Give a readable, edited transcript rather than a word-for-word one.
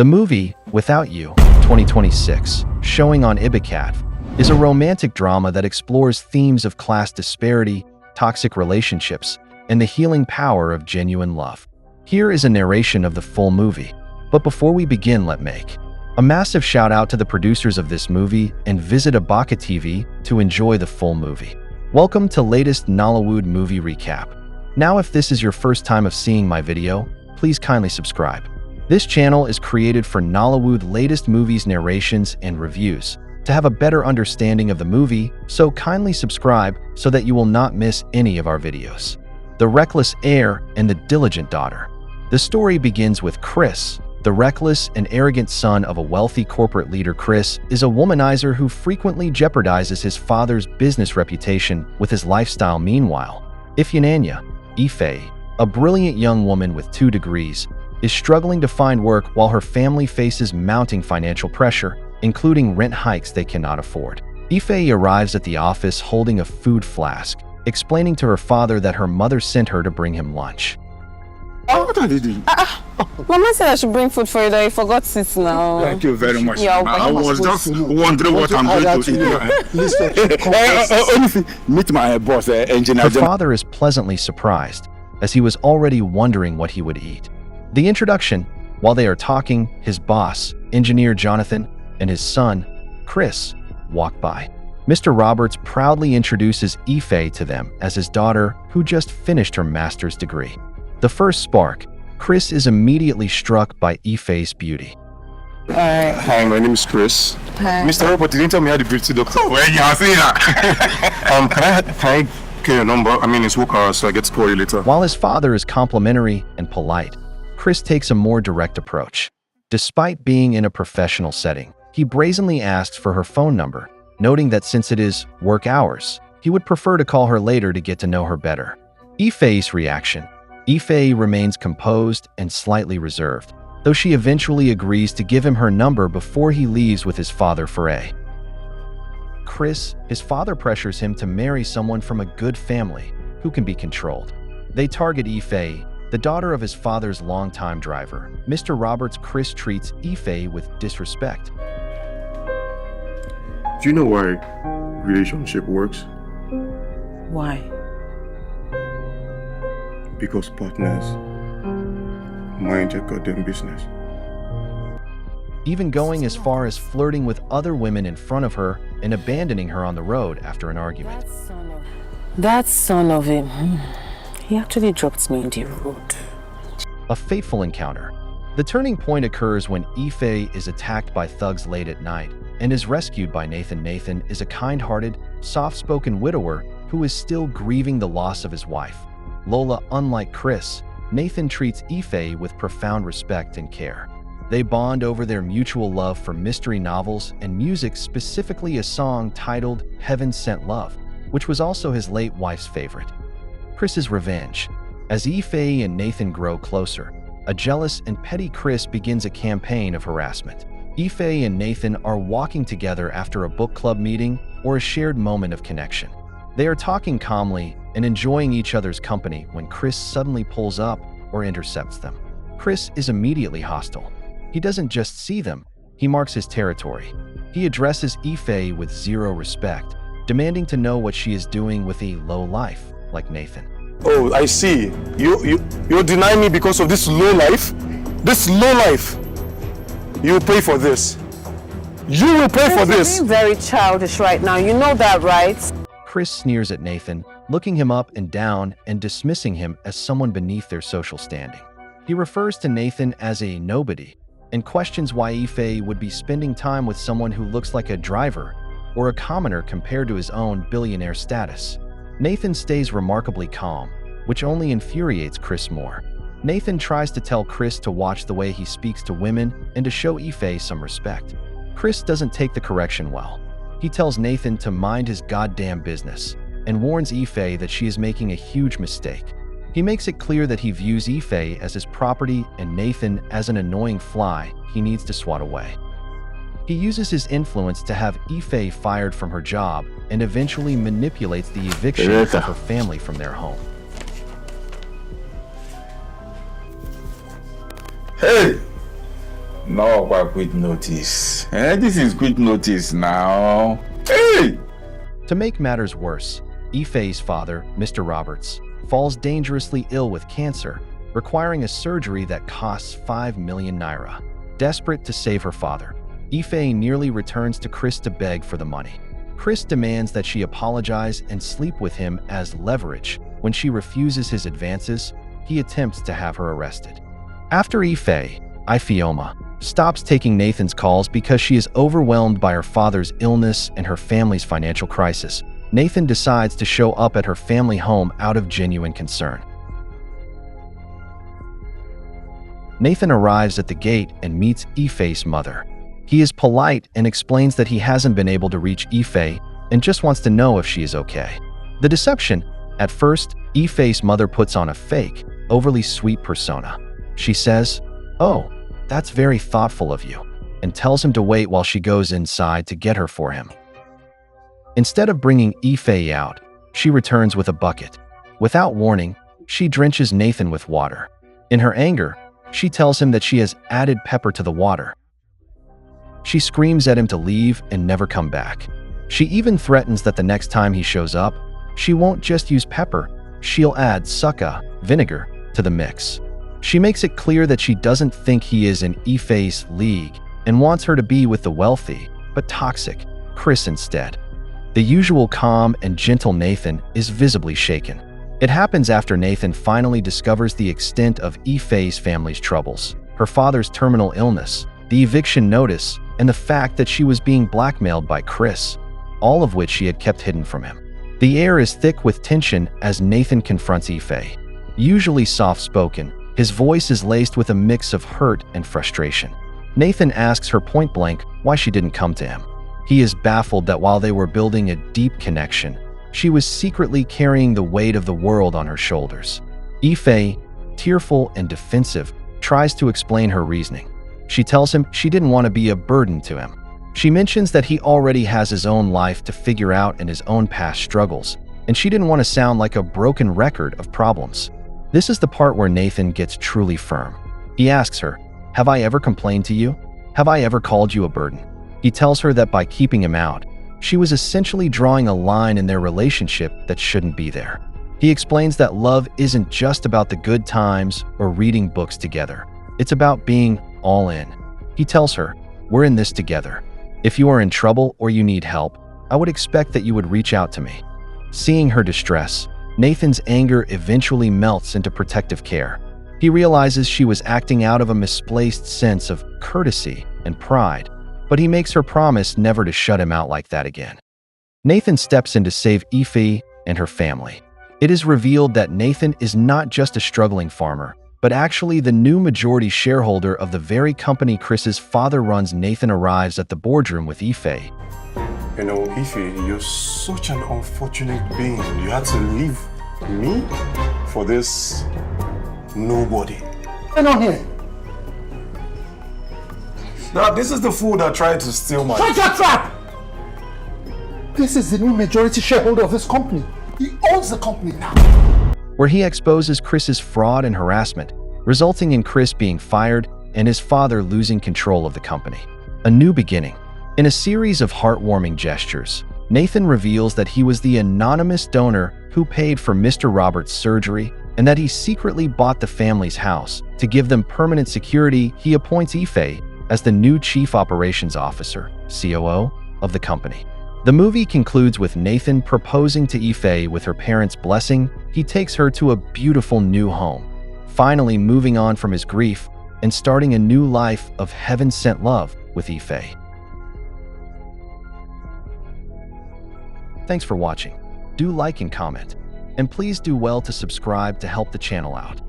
The movie, Without You, 2026, showing on Ibicat, is a romantic drama that explores themes of class disparity, toxic relationships, and the healing power of genuine love. Here is a narration of the full movie. But before we begin, let make a massive shout out to the producers of this movie and visit Abaka TV to enjoy the full movie. Welcome to latest Nollywood movie recap. Now if this is your first time of seeing my video, please kindly subscribe. This channel is created for Nollywood latest movies narrations and reviews. To have a better understanding of the movie, so kindly subscribe so that you will not miss any of our videos. The reckless heir and the diligent daughter. The story begins with Chris. The reckless and arrogant son of a wealthy corporate leader. Chris is a womanizer who frequently jeopardizes his father's business reputation with his lifestyle. Meanwhile, Ifunanya, Ife, a brilliant young woman with 2 degrees, is struggling to find work while her family faces mounting financial pressure, including rent hikes they cannot afford. Ife arrives at the office holding a food flask, explaining to her father that her mother sent her to bring him lunch. What are you doing? Mama said I should bring food for you, that you forgot it now. Thank you very much. Yeah, I was just wondering what I'm going to do. Meet my boss, engineer. Her father is pleasantly surprised, as he was already wondering what he would eat. The introduction, while they are talking, his boss, engineer Jonathan, and his son, Chris, walk by. Mr. Roberts proudly introduces Ife to them as his daughter, who just finished her master's degree. The first spark, Chris is immediately struck by Ife's beauty. Hi, my name is Chris. Hi. Mr. Robert, you didn't tell me how the beauty doctor. Well, you have seen that. Can I get your number? I mean, it's work hours, so I get to call you later. While his father is complimentary and polite, Chris takes a more direct approach. Despite being in a professional setting, he brazenly asks for her phone number, noting that since it is work hours, he would prefer to call her later to get to know her better. Ife's reaction. Ife remains composed and slightly reserved, though she eventually agrees to give him her number before he leaves with his father for a. Chris, his father pressures him to marry someone from a good family who can be controlled. They target Ife, the daughter of his father's longtime driver. Mr. Roberts. Chris treats Ife with disrespect. Do you know why relationship works? Why? Because partners mind your goddamn business. Even going as far as flirting with other women in front of her and abandoning her on the road after an argument. That son of him. He actually dropped me in the road. A fateful encounter. The turning point occurs when Ife is attacked by thugs late at night and is rescued by Nathan. Nathan is a kind-hearted, soft-spoken widower who is still grieving the loss of his wife. Lola. Unlike Chris, Nathan treats Ife with profound respect and care. They bond over their mutual love for mystery novels and music, specifically a song titled Heaven Sent Love, which was also his late wife's favorite. Chris's revenge. As Ife and Nathan grow closer, a jealous and petty Chris begins a campaign of harassment. Ife and Nathan are walking together after a book club meeting or a shared moment of connection. They are talking calmly and enjoying each other's company when Chris suddenly pulls up or intercepts them. Chris is immediately hostile. He doesn't just see them, he marks his territory. He addresses Ife with zero respect, demanding to know what she is doing with a low life like Nathan. Oh, I see. You deny me because of this low life? This low life. You will pay for this. You will pay for this. You're being very childish right now. You know that, right? Chris sneers at Nathan, looking him up and down and dismissing him as someone beneath their social standing. He refers to Nathan as a nobody and questions why Ife would be spending time with someone who looks like a driver or a commoner compared to his own billionaire status. Nathan stays remarkably calm, which only infuriates Chris more. Nathan tries to tell Chris to watch the way he speaks to women and to show Ife some respect. Chris doesn't take the correction well. He tells Nathan to mind his goddamn business and warns Ife that she is making a huge mistake. He makes it clear that he views Ife as his property and Nathan as an annoying fly he needs to swat away. He uses his influence to have Ife fired from her job and eventually manipulates the eviction of her family from their home. Hey, No, quick notice. This is quick notice now. Hey! To make matters worse, Ife's father, Mr. Roberts, falls dangerously ill with cancer, requiring a surgery that costs 5 million naira. Desperate to save her father, Ife nearly returns to Chris to beg for the money. Chris demands that she apologize and sleep with him as leverage. When she refuses his advances, he attempts to have her arrested. After Ifeoma stops taking Nathan's calls because she is overwhelmed by her father's illness and her family's financial crisis, Nathan decides to show up at her family home out of genuine concern. Nathan arrives at the gate and meets Ife's mother. He is polite and explains that he hasn't been able to reach Ife and just wants to know if she is okay. The deception: at first, Ife's mother puts on a fake, overly sweet persona. She says, "Oh, that's very thoughtful of you," and tells him to wait while she goes inside to get her for him. Instead of bringing Ife out, she returns with a bucket. Without warning, she drenches Nathan with water. In her anger, she tells him that she has added pepper to the water. She screams at him to leave and never come back. She even threatens that the next time he shows up, she won't just use pepper, she'll add succa, vinegar, to the mix. She makes it clear that she doesn't think he is in Ife's league and wants her to be with the wealthy, but toxic, Chris instead. The usual calm and gentle Nathan is visibly shaken. It happens after Nathan finally discovers the extent of Ife's family's troubles: her father's terminal illness, the eviction notice, and the fact that she was being blackmailed by Chris, all of which she had kept hidden from him. The air is thick with tension as Nathan confronts Ife. Usually soft-spoken, his voice is laced with a mix of hurt and frustration. Nathan asks her point-blank why she didn't come to him. He is baffled that while they were building a deep connection, she was secretly carrying the weight of the world on her shoulders. Ife, tearful and defensive, tries to explain her reasoning. She tells him she didn't want to be a burden to him. She mentions that he already has his own life to figure out and his own past struggles, and she didn't want to sound like a broken record of problems. This is the part where Nathan gets truly firm. He asks her, "Have I ever complained to you? Have I ever called you a burden?" He tells her that by keeping him out, she was essentially drawing a line in their relationship that shouldn't be there. He explains that love isn't just about the good times or reading books together. It's about being all in. He tells her, "We're in this together. If you are in trouble or you need help, I would expect that you would reach out to me." Seeing her distress, Nathan's anger eventually melts into protective care. He realizes she was acting out of a misplaced sense of courtesy and pride, but he makes her promise never to shut him out like that again. Nathan steps in to save Ife and her family. It is revealed that Nathan is not just a struggling farmer, but actually the new majority shareholder of the very company Chris's father runs. Nathan arrives at the boardroom with Ife. You know, Ife, you're such an unfortunate being. You had to leave me for this nobody. What's going on here? Now, this is the fool that tried to steal my... Shut your trap! This is the new majority shareholder of this company. He owns the company now. Where he exposes Chris's fraud and harassment, resulting in Chris being fired and his father losing control of the company. A new beginning. In a series of heartwarming gestures, Nathan reveals that he was the anonymous donor who paid for Mr. Roberts' surgery and that he secretly bought the family's house. To give them permanent security, he appoints Ife as the new Chief Operations Officer, COO, of the company. The movie concludes with Nathan proposing to Ife with her parents' blessing. He takes her to a beautiful new home, finally moving on from his grief and starting a new life of heaven-sent love with Ife. Thanks for watching. Do like and comment, and please do well to subscribe to help the channel out.